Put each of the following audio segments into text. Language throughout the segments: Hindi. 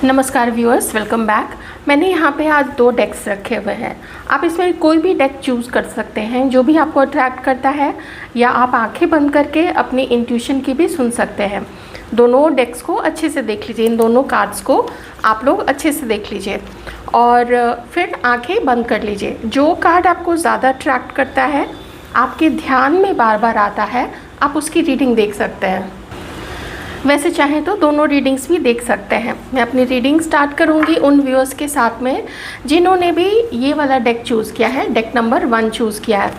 नमस्कार व्यूअर्स, वेलकम बैक। मैंने यहाँ पे आज 2 डेक्स रखे हुए हैं। आप इसमें कोई भी डेक चूज़ कर सकते हैं जो भी आपको अट्रैक्ट करता है, या आप आंखें बंद करके अपनी इंट्यूशन की भी सुन सकते हैं। दोनों डेक्स को अच्छे से देख लीजिए, इन दोनों कार्ड्स को आप लोग अच्छे से देख लीजिए और फिर आंखें बंद कर लीजिए। जो कार्ड आपको ज़्यादा अट्रैक्ट करता है, आपके ध्यान में बार बार आता है, आप उसकी रीडिंग देख सकते हैं। वैसे चाहें तो दोनों रीडिंग्स भी देख सकते हैं। मैं अपनी रीडिंग स्टार्ट करूंगी उन व्यूअर्स के साथ में जिन्होंने भी ये वाला डेक चूज़ किया है, डेक नंबर 1 चूज़ किया है।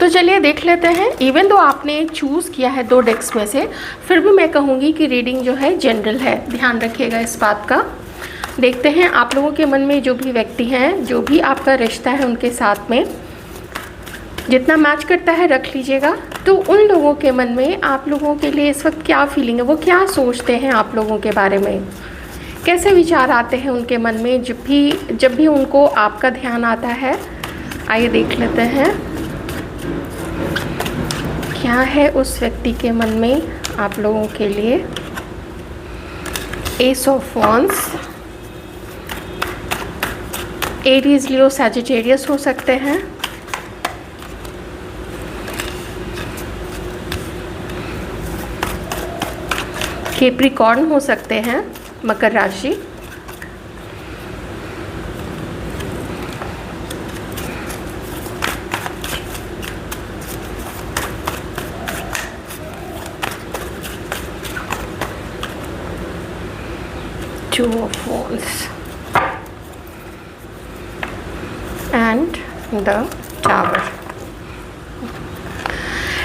तो चलिए देख लेते हैं। इवन दो आपने चूज़ किया है 2 डेक्स में से, फिर भी मैं कहूँगी कि रीडिंग जो है जनरल है, ध्यान रखिएगा इस बात का। देखते हैं आप लोगों के मन में जो भी व्यक्ति हैं, जो भी आपका रिश्ता है, उनके साथ में जितना मैच करता है रख लीजिएगा। तो उन लोगों के मन में आप लोगों के लिए इस वक्त क्या फीलिंग है, वो क्या सोचते हैं आप लोगों के बारे में, कैसे विचार आते हैं उनके मन में जब भी उनको आपका ध्यान आता है। आइए देख लेते हैं क्या है उस व्यक्ति के मन में आप लोगों के लिए। S of wands, Aries, Leo, Sagittarius हो सकते हैं। कैप्रिकॉर्न हो सकते हैं, मकर राशि। Two of wands and the tower.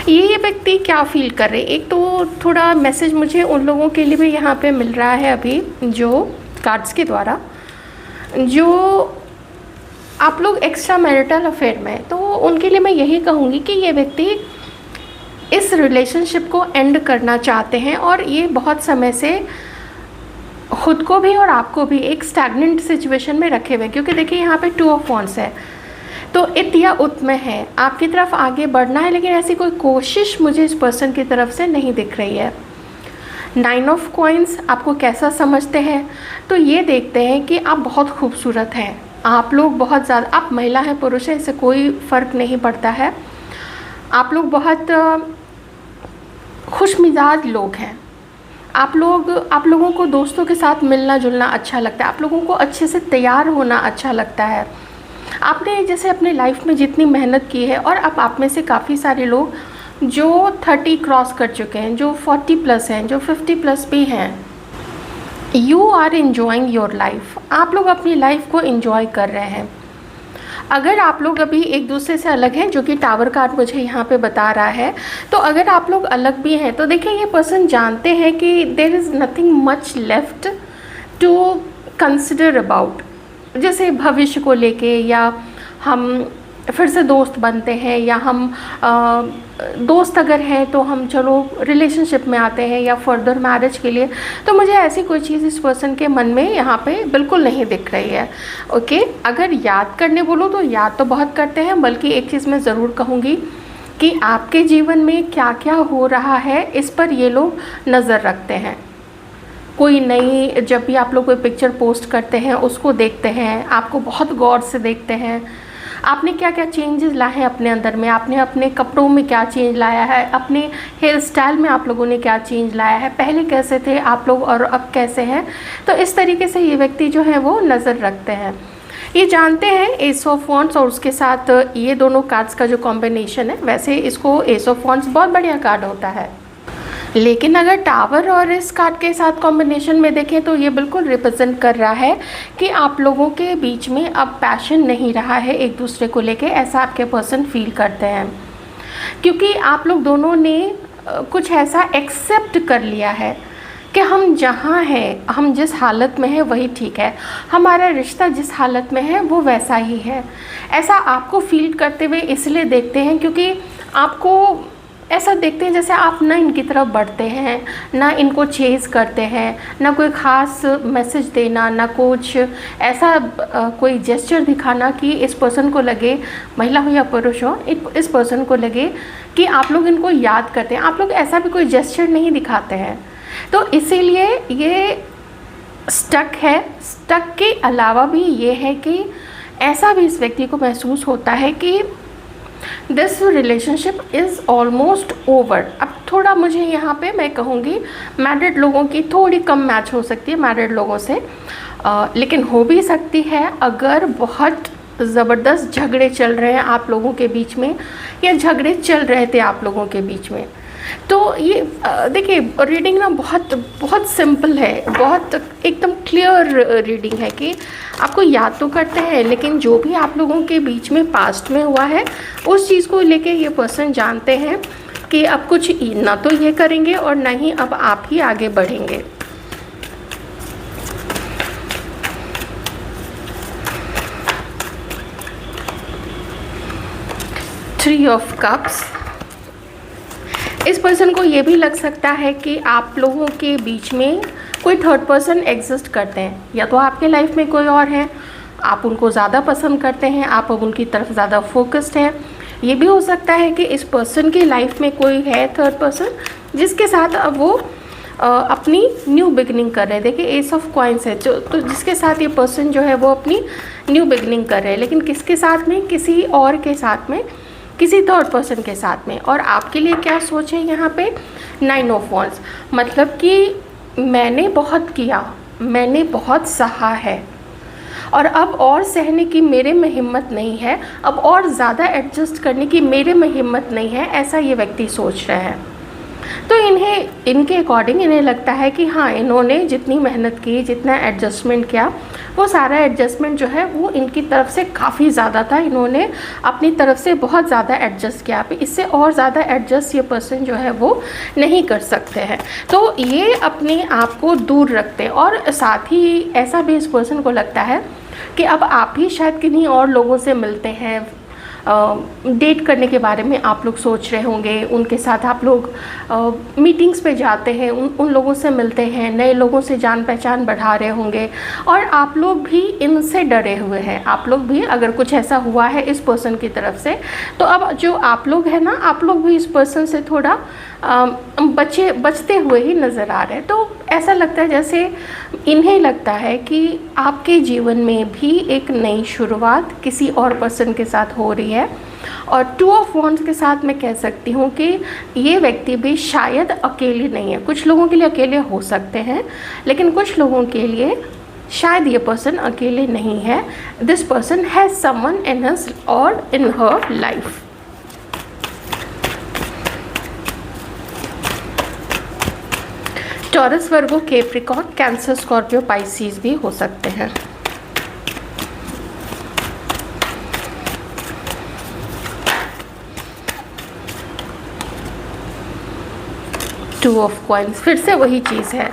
ये व्यक्ति क्या फील कर रहे हैं, एक तो थोड़ा मैसेज मुझे उन लोगों के लिए भी यहाँ पे मिल रहा है अभी, जो कार्ड्स के द्वारा, जो आप लोग एक्स्ट्रा मैरिटल अफेयर में, तो उनके लिए मैं यही कहूँगी कि ये व्यक्ति इस रिलेशनशिप को एंड करना चाहते हैं और ये बहुत समय से खुद को भी और आपको भी एक स्टैग्नेंट सिचुएशन में रखे हुए हैं। क्योंकि देखिए यहाँ पे 2 ऑफ वॉन्ड्स है, तो इत या उत में है, आपकी तरफ आगे बढ़ना है, लेकिन ऐसी कोई कोशिश मुझे इस पर्सन की तरफ से नहीं दिख रही है। 9 ऑफ कॉइन्स, आपको कैसा समझते हैं, तो ये देखते हैं कि आप बहुत खूबसूरत हैं, आप लोग बहुत ज़्यादा, आप महिला हैं पुरुष हैं, इससे कोई फ़र्क नहीं पड़ता है। आप लोग बहुत खुशमिजाज लोग हैं। आप लोगों को दोस्तों के साथ मिलना जुलना अच्छा लगता है, आप लोगों को अच्छे से तैयार होना अच्छा लगता है। आपने जैसे अपने लाइफ में जितनी मेहनत की है, और अब आप में से काफ़ी सारे लोग जो 30 क्रॉस कर चुके हैं, जो 40 प्लस हैं, जो 50 प्लस भी हैं, you are enjoying your life. आप लोग अपनी लाइफ को एंजॉय कर रहे हैं। अगर आप लोग अभी एक दूसरे से अलग हैं, जो कि टावर कार्ड मुझे यहाँ पे बता रहा है, तो अगर आप लोग अलग भी हैं तो देखिए ये पर्सन जानते हैं कि there is nothing much left to consider about. जैसे भविष्य को लेके, या हम फिर से दोस्त बनते हैं, या हम दोस्त अगर हैं तो हम चलो रिलेशनशिप में आते हैं, या फर्दर मैरिज के लिए। तो मुझे ऐसी कोई चीज़ इस पर्सन के मन में यहाँ पे बिल्कुल नहीं दिख रही है। ओके, अगर याद करने बोलो तो याद तो बहुत करते हैं, बल्कि एक चीज़ मैं ज़रूर कहूँगी कि आपके जीवन में क्या क्या हो रहा है इस पर ये लोग नज़र रखते हैं। कोई नई, जब भी आप लोग कोई पिक्चर पोस्ट करते हैं उसको देखते हैं, आपको बहुत गौर से देखते हैं, आपने क्या क्या चेंजेस लाए हैं अपने अंदर में, आपने अपने कपड़ों में क्या चेंज लाया है, अपने हेयर स्टाइल में आप लोगों ने क्या चेंज लाया है, पहले कैसे थे आप लोग और अब कैसे हैं। तो इस तरीके से ये व्यक्ति जो है वो नज़र रखते हैं। ये जानते हैं एस ऑफ वॉन्ड्स और उसके साथ ये दोनों कार्ड्स का जो कॉम्बिनेशन है, वैसे इसको एस ऑफ वॉन्ड्स बहुत बढ़िया कार्ड होता है, लेकिन अगर टावर और इस कार्ड के साथ कॉम्बिनेशन में देखें तो ये बिल्कुल रिप्रेजेंट कर रहा है कि आप लोगों के बीच में अब पैशन नहीं रहा है एक दूसरे को लेके, ऐसा आपके पर्सन फील करते हैं। क्योंकि आप लोग दोनों ने कुछ ऐसा एक्सेप्ट कर लिया है कि हम जहाँ हैं, हम जिस हालत में हैं वही ठीक है, हमारा रिश्ता जिस हालत में है वो वैसा ही है। ऐसा आपको फील करते हुए इसलिए देखते हैं क्योंकि आपको ऐसा देखते हैं जैसे आप ना इनकी तरफ बढ़ते हैं, ना इनको चेज़ करते हैं, ना कोई ख़ास मैसेज देना, ना कुछ ऐसा कोई जेस्चर दिखाना कि इस पर्सन को लगे, महिला हो या पुरुष हो, इस पर्सन को लगे कि आप लोग इनको याद करते हैं। आप लोग ऐसा भी कोई जेस्चर नहीं दिखाते हैं। तो इसीलिए ये स्टक है। स्टक के अलावा भी ये है कि ऐसा भी इस व्यक्ति को महसूस होता है कि this relationship is almost over. अब थोड़ा मुझे यहाँ पे मैं कहूँगी मैरिड लोगों की थोड़ी कम मैच हो सकती है मैरिड लोगों से, लेकिन हो भी सकती है अगर बहुत ज़बरदस्त झगड़े चल रहे हैं आप लोगों के बीच में, या झगड़े चल रहे थे आप लोगों के बीच में। तो ये देखिए रीडिंग ना बहुत बहुत सिंपल है, बहुत एकदम क्लियर रीडिंग है कि आपको याद तो करते हैं, लेकिन जो भी आप लोगों के बीच में पास्ट में हुआ है उस चीज़ को लेके ये पर्सन जानते हैं कि अब कुछ ना तो ये करेंगे और ना ही अब आप ही आगे बढ़ेंगे। Three of cups. इस पर्सन को ये भी लग सकता है कि आप लोगों के बीच में कोई थर्ड पर्सन एग्जिस्ट करते हैं, या तो आपके लाइफ में कोई और है, आप उनको ज़्यादा पसंद करते हैं, आप अब उनकी तरफ ज़्यादा फोकस्ड हैं। ये भी हो सकता है कि इस पर्सन की लाइफ में कोई है थर्ड पर्सन जिसके साथ अब वो अपनी न्यू बिगनिंग कर रहे हैं। देखिए एस ऑफ कॉइन्स है जो, तो जिसके साथ ये पर्सन जो है वो अपनी न्यू बिगनिंग कर रहे हैं, लेकिन किसके साथ में, किसी और के साथ में, किसी थर्ड पर्सन के साथ में। और आपके लिए क्या सोच है यहाँ पे, 9 ऑफ वॉन्ड्स, मतलब कि मैंने बहुत किया, मैंने बहुत सहा है और अब और सहने की मेरे में हिम्मत नहीं है, अब और ज़्यादा एडजस्ट करने की मेरे में हिम्मत नहीं है, ऐसा ये व्यक्ति सोच रहे हैं। तो इनके अकॉर्डिंग इन्हें लगता है कि हाँ, इन्होंने जितनी मेहनत की, जितना एडजस्टमेंट किया, वो सारा एडजस्टमेंट जो है वो इनकी तरफ से काफ़ी ज़्यादा था। इन्होंने अपनी तरफ से बहुत ज़्यादा एडजस्ट किया, इससे और ज़्यादा एडजस्ट ये पर्सन जो है वो नहीं कर सकते हैं। तो ये अपने आप को दूर रखते हैं। और साथ ही ऐसा भी इस पर्सन को लगता है कि अब आप ही शायद किन्हीं और लोगों से मिलते हैं, डेट करने के बारे में आप लोग सोच रहे होंगे, उनके साथ आप लोग मीटिंग्स पे जाते हैं, उन लोगों से मिलते हैं, नए लोगों से जान पहचान बढ़ा रहे होंगे और आप लोग भी इनसे डरे हुए हैं। आप लोग भी अगर कुछ ऐसा हुआ है इस पर्सन की तरफ से, तो अब जो आप लोग हैं ना, आप लोग भी इस पर्सन से थोड़ा बचते हुए ही नज़र आ रहे हैं। तो ऐसा लगता है जैसे इन्हें लगता है कि आपके जीवन में भी एक नई शुरुआत किसी और पर्सन के साथ हो रही है। और 2 ऑफ वॉन्ड्स के साथ मैं कह सकती हूँ कि ये व्यक्ति भी शायद अकेले नहीं है। कुछ लोगों के लिए अकेले हो सकते हैं, लेकिन कुछ लोगों के लिए शायद ये पर्सन अकेले नहीं है। This person has someone in his और इन हर लाइफ। टॉरस, वर्गो, कैप्रिकॉर्न, कैंसर, स्कॉर्पियो, पाइसिस भी हो सकते हैं। टू ऑफ कॉइन्स, फिर से वही चीज़ है।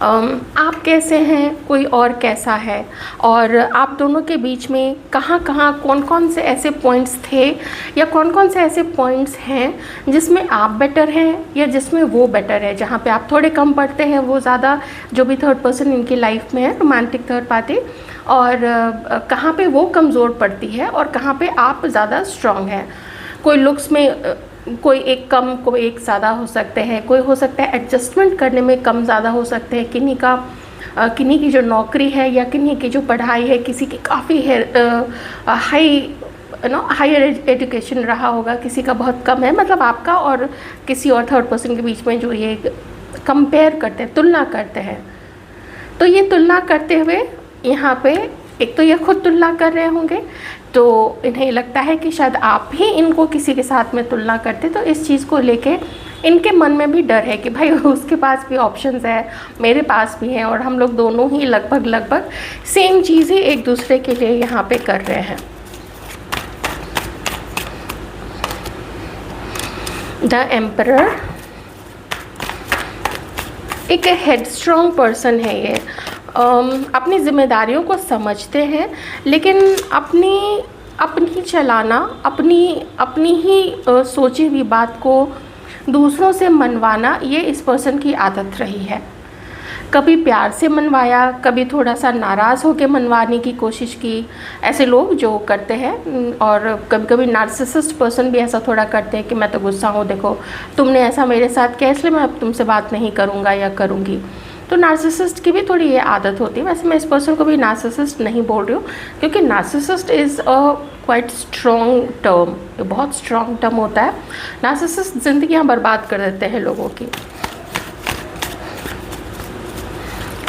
आप कैसे हैं, कोई और कैसा है, और आप दोनों के बीच में कहाँ कहाँ कौन कौन से ऐसे पॉइंट्स थे या कौन कौन से ऐसे पॉइंट्स हैं जिसमें आप बेटर हैं या जिसमें वो बेटर है। जहाँ पे आप थोड़े कम पड़ते हैं वो ज़्यादा, जो भी थर्ड पर्सन इनकी लाइफ में है, रोमांटिक थर्ड पार्टी, और कहाँ पे वो कमज़ोर पड़ती है और कहाँ पे आप ज़्यादा स्ट्रॉन्ग हैं। कोई लुक्स में कोई एक कम, कोई एक ज़्यादा हो सकते हैं, कोई हो सकता है एडजस्टमेंट करने में कम ज़्यादा हो सकते हैं। किन्हीं की जो नौकरी है या किन्हीं की जो पढ़ाई है, किसी की काफ़ी है हायर एजुकेशन रहा होगा, किसी का बहुत कम है। मतलब आपका और किसी और थर्ड पर्सन के बीच में जो ये कंपेयर करते हैं, तुलना करते हैं, तो ये तुलना करते हुए यहाँ पे एक तो ये खुद तुलना कर रहे होंगे, तो इन्हें लगता है कि शायद आप ही इनको किसी के साथ में तुलना करते। तो इस चीज़ को लेके इनके मन में भी डर है कि भाई उसके पास भी ऑप्शंस है, मेरे पास भी हैं, और हम लोग दोनों ही लगभग सेम चीज़ ही एक दूसरे के लिए यहाँ पे कर रहे हैं। द एम्परर, एक हेडस्ट्रॉन्ग पर्सन है ये। अपनी जिम्मेदारियों को समझते हैं, लेकिन अपनी चलाना, अपनी ही सोची हुई बात को दूसरों से मनवाना, ये इस पर्सन की आदत रही है। कभी प्यार से मनवाया, कभी थोड़ा सा नाराज़ होकर मनवाने की कोशिश की, ऐसे लोग जो करते हैं। और कभी कभी नार्सिसिस्ट पर्सन भी ऐसा थोड़ा करते हैं कि मैं तो गुस्सा हूँ, देखो तुमने ऐसा मेरे साथ किया, इसलिए मैं अब तुमसे बात नहीं करूँगा या करूँगी। तो नार्सिसिस्ट की भी थोड़ी ये आदत होती है। वैसे मैं इस पर्सन को भी नार्सिसिस्ट नहीं बोल रही हूँ, क्योंकि narcissist is a quite strong term, ये बहुत स्ट्रॉन्ग टर्म होता है। नार्सिसिस्ट ज़िंदगियाँ बर्बाद कर देते हैं लोगों की।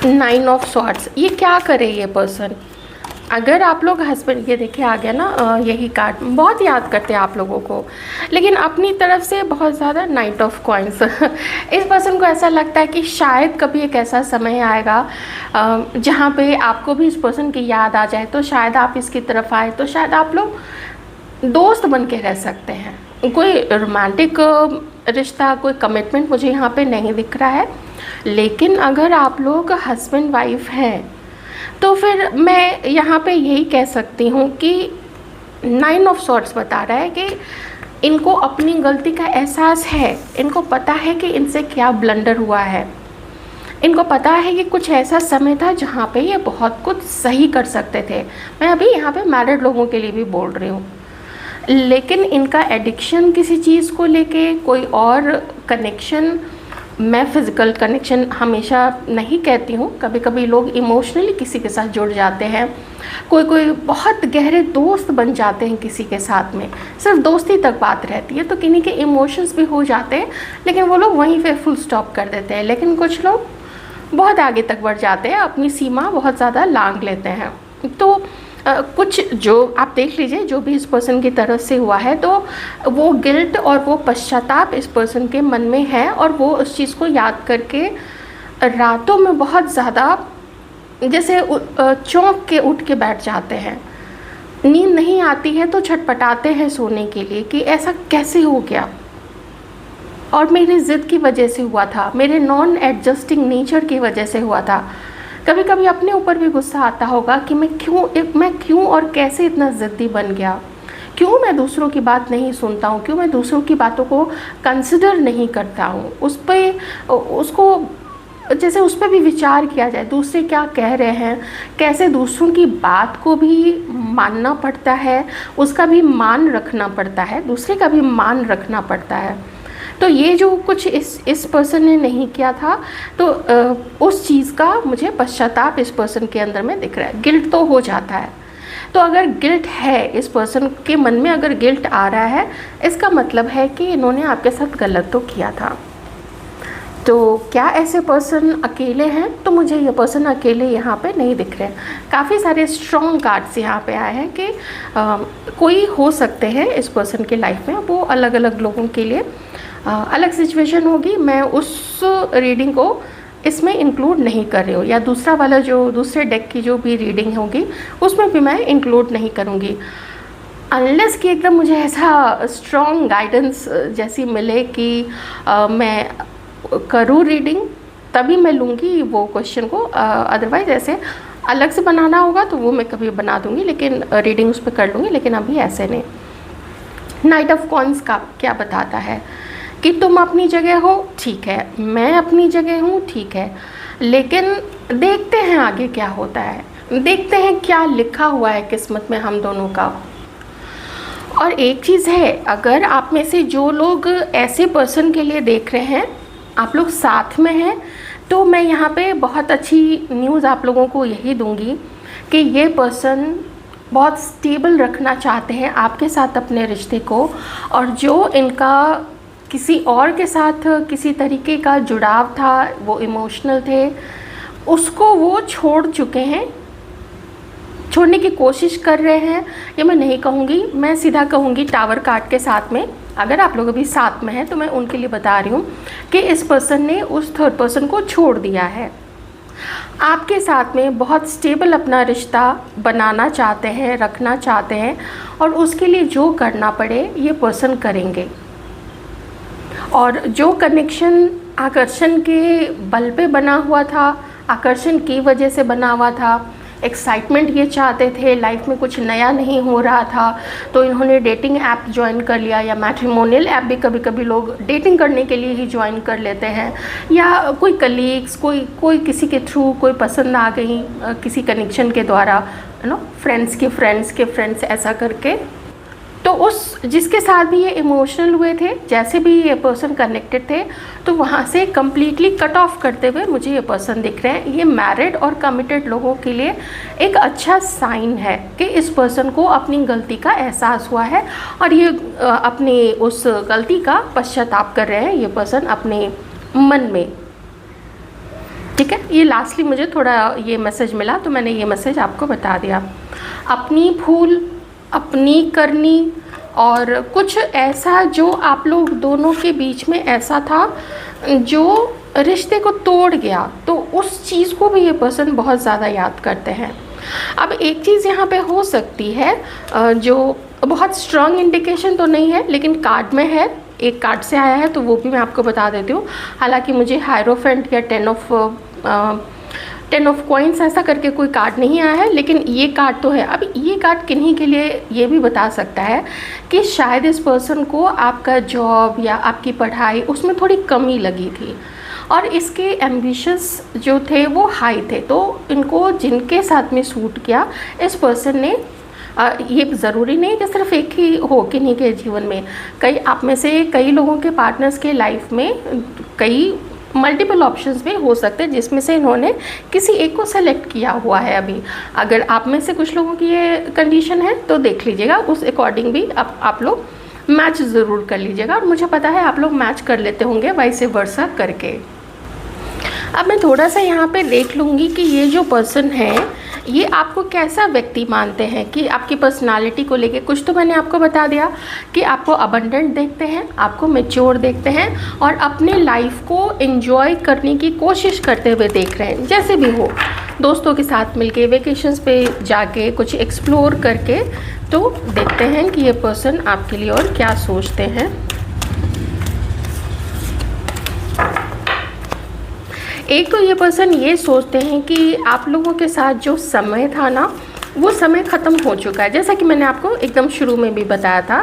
9 ऑफ स्वॉर्ड्स, ये क्या करे ये पर्सन? अगर आप लोग हस्बैंड, ये देखिए आ गया ना, यही कार्ड बहुत याद करते हैं आप लोगों को, लेकिन अपनी तरफ से बहुत ज़्यादा नाइट ऑफ कॉइन्स। इस पर्सन को ऐसा लगता है कि शायद कभी एक ऐसा समय आएगा जहाँ पे आपको भी इस पर्सन की याद आ जाए, तो शायद आप इसकी तरफ आए, तो शायद आप लोग दोस्त बन के रह सकते हैं। कोई रोमांटिक रिश्ता, कोई कमिटमेंट मुझे यहाँ पे नहीं दिख रहा है, लेकिन अगर आप लोग हस्बैंड वाइफ हैं तो फिर मैं यहाँ पे यही कह सकती हूँ कि 9 ऑफ स्वॉर्ड्स बता रहा है कि इनको अपनी गलती का एहसास है, इनको पता है कि इनसे क्या ब्लंडर हुआ है, इनको पता है कि कुछ ऐसा समय था जहाँ पे ये बहुत कुछ सही कर सकते थे। मैं अभी यहाँ पे मैरिड लोगों के लिए भी बोल रही हूँ, लेकिन इनका एडिक्शन किसी चीज़ को लेके, कोई और कनेक्शन, मैं फ़िज़िकल कनेक्शन हमेशा नहीं कहती हूँ, कभी कभी लोग इमोशनली किसी के साथ जुड़ जाते हैं, कोई बहुत गहरे दोस्त बन जाते हैं किसी के साथ में, सिर्फ दोस्ती तक बात रहती है, तो किन्हीं के इमोशंस भी हो जाते हैं, लेकिन वो लोग वहीं पे फुल स्टॉप कर देते हैं। लेकिन कुछ लोग बहुत आगे तक बढ़ जाते हैं, अपनी सीमा बहुत ज़्यादा लांघ लेते हैं। तो कुछ जो आप देख लीजिए जो भी इस पर्सन की तरफ से हुआ है, तो वो गिल्ट और वो पश्चाताप इस पर्सन के मन में है, और वो उस चीज़ को याद करके रातों में बहुत ज़्यादा जैसे चौंक के उठ के बैठ जाते हैं। नींद नहीं आती है तो छटपटाते हैं सोने के लिए कि ऐसा कैसे हो गया, और मेरी ज़िद की वजह से हुआ था, मेरे नॉन एडजस्टिंग नेचर की वजह से हुआ था। कभी कभी अपने ऊपर भी गुस्सा आता होगा कि मैं क्यों और कैसे इतना ज़िद्दी बन गया, क्यों मैं दूसरों की बात नहीं सुनता हूँ, क्यों मैं दूसरों की बातों को कंसिडर नहीं करता हूँ, जैसे उस पर भी विचार किया जाए, दूसरे क्या कह रहे हैं, कैसे दूसरों की बात को भी मानना पड़ता है, उसका भी मान रखना पड़ता है, दूसरे का भी मान रखना पड़ता है। तो ये जो कुछ इस पर्सन ने नहीं किया था, तो उस चीज़ का मुझे पश्चाताप इस पर्सन के अंदर में दिख रहा है। गिल्ट तो हो जाता है, तो अगर गिल्ट है, इस पर्सन के मन में अगर गिल्ट आ रहा है, इसका मतलब है कि इन्होंने आपके साथ गलत तो किया था। तो क्या ऐसे पर्सन अकेले हैं? तो मुझे ये पर्सन अकेले यहाँ पे नहीं दिख रहे हैं। काफ़ी सारे स्ट्रॉन्ग कार्ड्स यहाँ पे आए हैं कि कोई हो सकते हैं इस पर्सन के लाइफ में, वो अलग अलग लोगों के लिए अलग सिचुएशन होगी। मैं उस रीडिंग को इसमें इंक्लूड नहीं कर रही हूँ, या दूसरा वाला जो दूसरे डेक की जो भी रीडिंग होगी उसमें भी मैं इंक्लूड नहीं करूँगी, अनलेस कि एकदम मुझे ऐसा स्ट्रॉन्ग गाइडेंस जैसी मिले कि मैं करूँ रीडिंग, तभी मैं लूँगी वो क्वेश्चन को। अदरवाइज़ ऐसे अलग से बनाना होगा तो वो मैं कभी बना दूँगी, लेकिन रीडिंग उस पर कर लूँगी, लेकिन अभी ऐसे नहीं। नाइट ऑफ कॉइन्स का क्या बताता है कि तुम अपनी जगह हो, ठीक है, मैं अपनी जगह हूँ, ठीक है, लेकिन देखते हैं आगे क्या होता है, देखते हैं क्या लिखा हुआ है किस्मत में हम दोनों का। और एक चीज़ है, अगर आप में से जो लोग ऐसे पर्सन के लिए देख रहे हैं, आप लोग साथ में हैं, तो मैं यहाँ पे बहुत अच्छी न्यूज़ आप लोगों को यही दूंगी कि ये पर्सन बहुत स्टेबल रखना चाहते हैं आपके साथ अपने रिश्ते को, और जो इनका किसी और के साथ किसी तरीके का जुड़ाव था, वो इमोशनल थे, उसको वो छोड़ चुके हैं, छोड़ने की कोशिश कर रहे हैं। ये मैं नहीं कहूँगी, मैं सीधा कहूँगी टावर कार्ड के साथ में, अगर आप लोग अभी साथ में हैं तो मैं उनके लिए बता रही हूँ कि इस पर्सन ने उस थर्ड पर्सन को छोड़ दिया है, आपके साथ में बहुत स्टेबल अपना रिश्ता बनाना चाहते हैं, रखना चाहते हैं, और उसके लिए जो करना पड़े ये पर्सन करेंगे। और जो कनेक्शन आकर्षण के बल पे बना हुआ था, आकर्षण की वजह से बना हुआ था, एक्साइटमेंट ये चाहते थे, लाइफ में कुछ नया नहीं हो रहा था, तो इन्होंने डेटिंग ऐप ज्वाइन कर लिया, या मैट्रिमोनियल ऐप भी कभी कभी लोग डेटिंग करने के लिए ही ज्वाइन कर लेते हैं, या कोई कलीग्स, कोई किसी के थ्रू कोई पसंद आ गई किसी कनेक्शन के द्वारा, फ्रेंड्स के फ्रेंड्स ऐसा करके तो उस जिसके साथ भी ये इमोशनल हुए थे, जैसे भी ये पर्सन कनेक्टेड थे, तो वहाँ से कम्प्लीटली कट ऑफ करते हुए मुझे ये पर्सन दिख रहे हैं। ये मैरिड और कमिटेड लोगों के लिए एक अच्छा साइन है कि इस पर्सन को अपनी गलती का एहसास हुआ है और ये अपनी उस गलती का पश्चाताप कर रहे हैं ये पर्सन अपने मन में। ठीक है, ये लास्टली मुझे थोड़ा ये मैसेज मिला तो मैंने ये मैसेज आपको बता दिया। अपनी भूल अपनी करनी और कुछ ऐसा जो आप लोग दोनों के बीच में ऐसा था जो रिश्ते को तोड़ गया, तो उस चीज़ को भी ये पर्सन बहुत ज़्यादा याद करते हैं। अब एक चीज़ यहाँ पे हो सकती है जो बहुत स्ट्रॉन्ग इंडिकेशन तो नहीं है लेकिन कार्ड में है, एक कार्ड से आया है तो वो भी मैं आपको बता देती हूँ। हालांकि मुझे हायरोफेंट या टेन ऑफ कॉइन्स ऐसा करके कोई कार्ड नहीं आया है, लेकिन ये कार्ड तो है। अब ये कार्ड किन्हीं के लिए ये भी बता सकता है कि शायद इस पर्सन को आपका जॉब या आपकी पढ़ाई उसमें थोड़ी कमी लगी थी और इसके एम्बिशंस जो थे वो हाई थे, तो इनको जिनके साथ में सूट किया इस पर्सन ने ये ज़रूरी नहीं कि सिर्फ एक ही हो किन्हीं के जीवन में, कई आप में से कई लोगों के पार्टनर्स के लाइफ में कई मल्टीपल ऑप्शंस भी हो सकते हैं जिसमें से इन्होंने किसी एक को सेलेक्ट किया हुआ है। अभी अगर आप में से कुछ लोगों की ये कंडीशन है तो देख लीजिएगा, उस अकॉर्डिंग भी आप लोग मैच ज़रूर कर लीजिएगा और मुझे पता है आप लोग मैच कर लेते होंगे वाइसे वर्सा करके। अब मैं थोड़ा सा यहाँ पे देख लूँगी कि ये जो पर्सन है ये आपको कैसा व्यक्ति मानते हैं, कि आपकी पर्सनालिटी को लेके कुछ तो मैंने आपको बता दिया कि आपको अबंडेंट देखते हैं, आपको मैच्योर देखते हैं और अपने लाइफ को एंजॉय करने की कोशिश करते हुए देख रहे हैं। जैसे भी हो, दोस्तों के साथ मिलके वेकेशंस पे जाके कुछ एक्सप्लोर करके, तो देखते हैं कि ये पर्सन आपके लिए और क्या सोचते हैं। एक तो ये पर्सन ये सोचते हैं कि आप लोगों के साथ जो समय था ना वो समय ख़त्म हो चुका है। जैसा कि मैंने आपको एकदम शुरू में भी बताया था,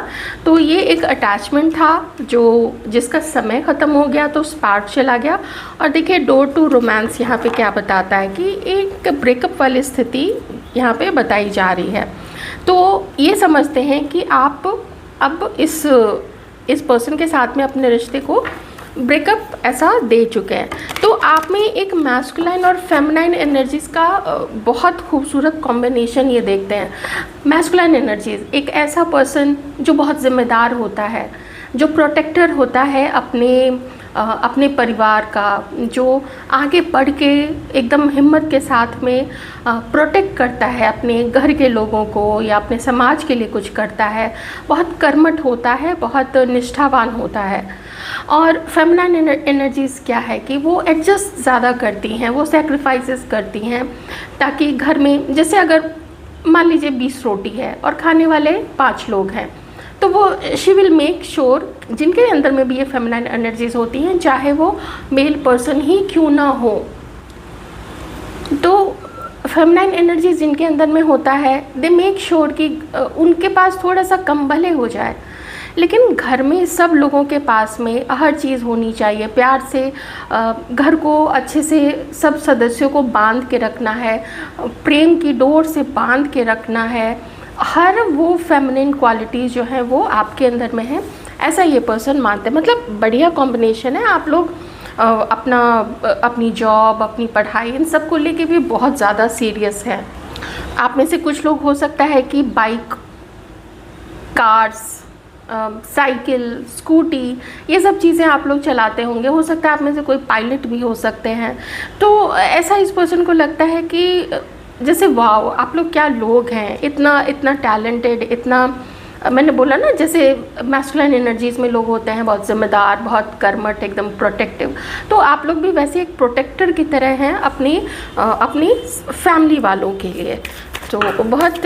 तो ये एक अटैचमेंट था जिसका समय ख़त्म हो गया तो स्पार्क चला गया। और देखिए डोर टू रोमांस यहाँ पे क्या बताता है कि एक ब्रेकअप वाली स्थिति यहाँ पे बताई जा रही है। तो ये समझते हैं कि आप अब इस पर्सन के साथ में अपने रिश्ते को ब्रेकअप ऐसा दे चुके हैं। तो आप में एक मैस्कुलाइन और फेमिनाइन एनर्जीज़ का बहुत खूबसूरत कॉम्बिनेशन ये देखते हैं। मैस्कुलाइन एनर्जीज़, एक ऐसा पर्सन जो बहुत ज़िम्मेदार होता है, जो प्रोटेक्टर होता है अपने परिवार का, जो आगे बढ़ के एकदम हिम्मत के साथ में प्रोटेक्ट करता है अपने घर के लोगों को या अपने समाज के लिए कुछ करता है, बहुत कर्मठ होता है, बहुत निष्ठावान होता है। और फेमिनाइन एनर्जीज़ क्या है कि वो एडजस्ट ज़्यादा करती हैं, वो सेक्रीफाइसेस करती हैं ताकि घर में, जैसे अगर मान लीजिए 20 रोटी है और खाने वाले 5 लोग हैं, तो वो शी विल मेक श्योर, जिनके अंदर में भी ये फेमिनाइन एनर्जीज़ होती हैं, चाहे वो मेल पर्सन ही क्यों ना हो, तो फेमिनाइन एनर्जीज जिनके अंदर में होता है दे मेक श्योर कि उनके पास थोड़ा सा कम भले हो जाए, लेकिन घर में सब लोगों के पास में हर चीज़ होनी चाहिए। प्यार से घर को अच्छे से सब सदस्यों को बांध के रखना है, प्रेम की डोर से बांध के रखना है। हर वो फेमिनिन क्वालिटी जो है वो आपके अंदर में है, ऐसा ये पर्सन मानते हैं। मतलब बढ़िया कॉम्बिनेशन है। आप लोग अपनी जॉब, अपनी पढ़ाई, इन सब को लेके भी बहुत ज़्यादा सीरियस है। आप में से कुछ लोग हो सकता है कि बाइक, कार्स, साइकिल, स्कूटी, ये सब चीज़ें आप लोग चलाते होंगे। हो सकता है आप में से कोई पायलट भी हो सकते हैं। तो ऐसा इस पर्सन को लगता है कि जैसे वाओ, आप लोग क्या लोग हैं, इतना टैलेंटेड, इतना, मैंने बोला ना जैसे मैस्कुलिन एनर्जीज़ में लोग होते हैं बहुत ज़िम्मेदार, बहुत कर्मठ, एकदम प्रोटेक्टिव, तो आप लोग भी वैसे एक प्रोटेक्टर की तरह हैं अपनी फैमिली वालों के लिए। तो बहुत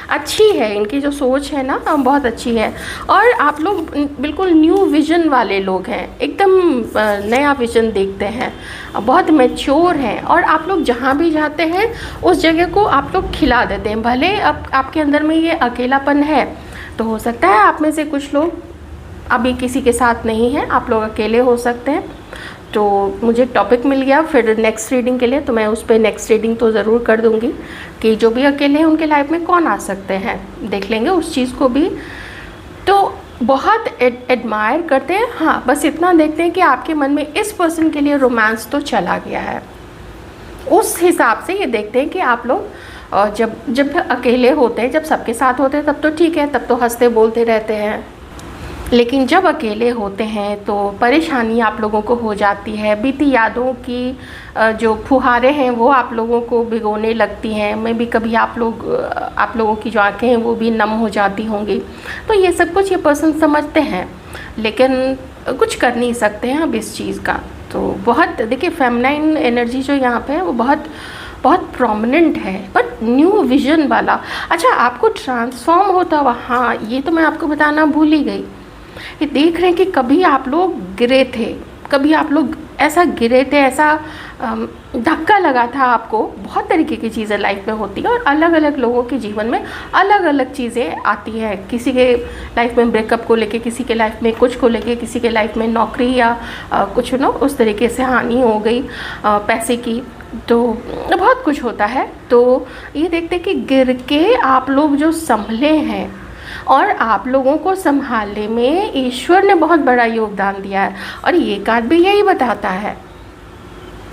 अच्छी है इनकी जो सोच है ना, बहुत अच्छी है। और आप लोग बिल्कुल न्यू विज़न वाले लोग हैं, एकदम नया विज़न देखते हैं, बहुत मैच्योर हैं। और आप लोग जहाँ भी जाते हैं उस जगह को आप लोग खिला देते हैं। भले अब आपके अंदर में ये अकेलापन है, तो हो सकता है आप में से कुछ लोग अभी किसी के साथ नहीं हैं, आप लोग अकेले हो सकते हैं, तो मुझे टॉपिक मिल गया फिर नेक्स्ट रीडिंग के लिए, तो मैं उस पर नेक्स्ट रीडिंग तो ज़रूर कर दूँगी कि जो भी अकेले हैं उनके लाइफ में कौन आ सकते हैं, देख लेंगे उस चीज़ को भी। तो बहुत एडमायर करते हैं, हाँ बस इतना देखते हैं कि आपके मन में इस पर्सन के लिए रोमांस तो चला गया है। उस हिसाब से ये देखते हैं कि आप लोग जब अकेले होते हैं, जब सबके साथ होते हैं तब तो ठीक है, तब तो हंसते बोलते रहते हैं, लेकिन जब अकेले होते हैं तो परेशानी आप लोगों को हो जाती है। बीती यादों की जो फुहारें हैं वो आप लोगों को भिगोने लगती हैं। मैं भी कभी आप लोगों की जो आँखें हैं वो भी नम हो जाती होंगी। तो ये सब कुछ ये पर्सन समझते हैं, लेकिन कुछ कर नहीं सकते हैं अब इस चीज़ का। तो बहुत देखिए फेमिनाइन एनर्जी जो यहाँ पे है वो बहुत प्रोमिनेंट है, बट न्यू विजन वाला। अच्छा, आपको ट्रांसफॉर्म होता हुआ, हाँ ये तो मैं आपको बताना भूल ही गई। ये देख रहे हैं कि कभी आप लोग गिरे थे, कभी आप लोग ऐसा गिरे थे, ऐसा धक्का लगा था आपको। बहुत तरीके की चीज़ें लाइफ में होती है और अलग अलग लोगों के जीवन में अलग अलग चीज़ें आती हैं। किसी के लाइफ में ब्रेकअप को लेके, किसी के लाइफ में कुछ को लेके, किसी के लाइफ में नौकरी या कुछ ना उस तरीके से हानि हो गई पैसे की, तो बहुत कुछ होता है। तो ये देखते हैं कि गिर के आप लोग जो संभले हैं और आप लोगों को संभालने में ईश्वर ने बहुत बड़ा योगदान दिया है, और ये कार्ड भी यही बताता है।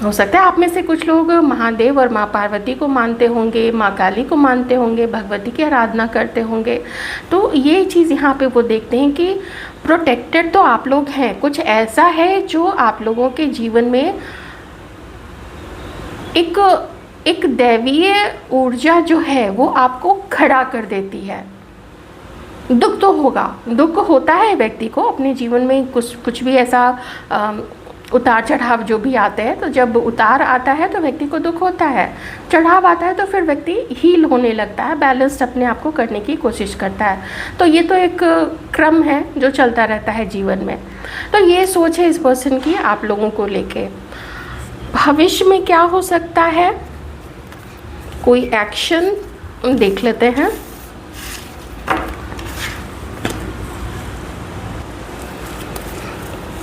हो सकता है आप में से कुछ लोग महादेव और माँ पार्वती को मानते होंगे, माँ काली को मानते होंगे, भगवती की आराधना करते होंगे। तो ये चीज़ यहाँ पे वो देखते हैं कि प्रोटेक्टेड तो आप लोग हैं। कुछ ऐसा है जो आप लोगों के जीवन में एक दैवीय ऊर्जा जो है वो आपको खड़ा कर देती है। दुख तो होगा, दुख होता है व्यक्ति को अपने जीवन में, कुछ भी ऐसा उतार चढ़ाव जो भी आते हैं। तो जब उतार आता है तो व्यक्ति को दुख होता है, चढ़ाव आता है तो फिर व्यक्ति हील होने लगता है, बैलेंस्ड अपने आप को करने की कोशिश करता है। तो ये तो एक क्रम है जो चलता रहता है जीवन में। तो ये सोच है इस पर्सन की आप लोगों को लेके। भविष्य में क्या हो सकता है, कोई एक्शन देख लेते हैं।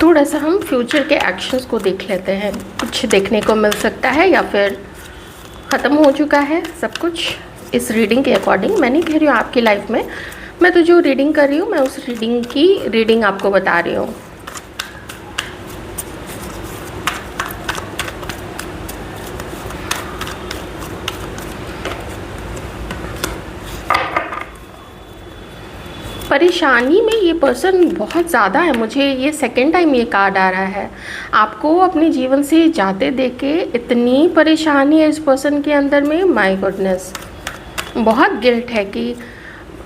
थोड़ा सा हम फ्यूचर के एक्शंस को देख लेते हैं, कुछ देखने को मिल सकता है या फिर ख़त्म हो चुका है सब कुछ इस रीडिंग के अकॉर्डिंग। मैं नहीं कह रही हूँ आपकी लाइफ में, मैं तो जो रीडिंग कर रही हूँ मैं उस रीडिंग की रीडिंग आपको बता रही हूँ। परेशानी में ये पर्सन बहुत ज़्यादा है, मुझे ये सेकंड टाइम ये कार्ड आ रहा है। आपको अपने जीवन से जाते देख के इतनी परेशानी है इस पर्सन के अंदर में, माय गुडनेस, बहुत गिल्ट है। कि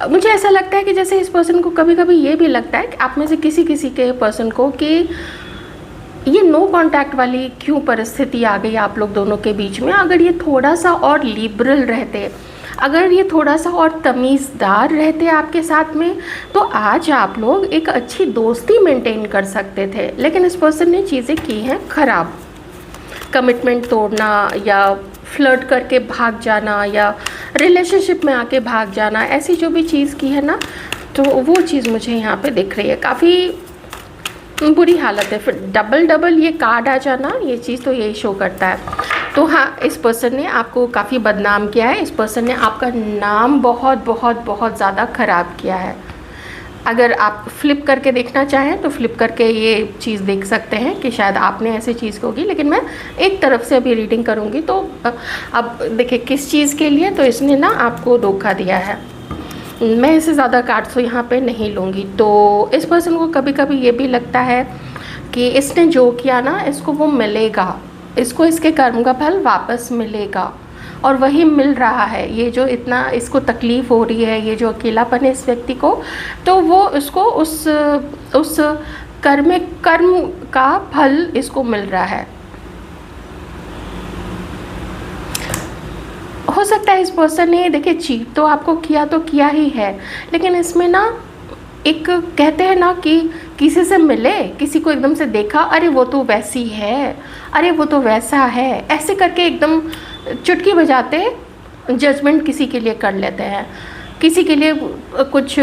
मुझे ऐसा लगता है कि जैसे इस पर्सन को कभी कभी ये भी लगता है कि आप में से किसी के पर्सन को कि ये नो कांटेक्ट वाली क्यों परिस्थिति आ गई आप लोग दोनों के बीच में। अगर ये थोड़ा सा और लिबरल रहते, अगर ये थोड़ा सा और तमीज़दार रहते आपके साथ में, तो आज आप लोग एक अच्छी दोस्ती मेंटेन कर सकते थे। लेकिन इस पर्सन ने चीज़ें की हैं ख़राब, कमिटमेंट तोड़ना या फ्लर्ट करके भाग जाना या रिलेशनशिप में आके भाग जाना, ऐसी जो भी चीज़ की है ना, तो वो चीज़ मुझे यहाँ पे दिख रही है। काफ़ी बुरी हालत है। फिर डबल ये कार्ड आ जाना, ये चीज़ तो यही शो करता है। तो हाँ, इस पर्सन ने आपको काफ़ी बदनाम किया है, इस पर्सन ने आपका नाम बहुत ज़्यादा ख़राब किया है। अगर आप फ्लिप करके देखना चाहें तो फ्लिप करके ये चीज़ देख सकते हैं कि शायद आपने ऐसी चीज़ होगी, लेकिन मैं एक तरफ से अभी रीडिंग करूँगी। तो अब देखिए किस चीज़ के लिए, तो इसने ना आपको धोखा दिया है। मैं इससे ज़्यादा कार्ड्स तो यहाँ पे नहीं लूँगी। तो इस पर्सन को कभी कभी ये भी लगता है कि इसने जो किया ना इसको वो मिलेगा, इसको इसके कर्म का फल वापस मिलेगा, और वही मिल रहा है। ये जो इतना इसको तकलीफ़ हो रही है, ये जो अकेलापन है इस व्यक्ति को, तो वो इसको उस कर्म का फल इसको मिल रहा है। हो सकता है इस पर्सन ने, देखिए चीट तो आपको किया ही है, लेकिन इसमें ना एक कहते हैं ना कि किसी से मिले, किसी को एकदम से देखा, अरे वो तो वैसी है, अरे वो तो वैसा है, ऐसे करके एकदम चुटकी बजाते जजमेंट किसी के लिए कर लेते हैं। किसी के लिए कुछ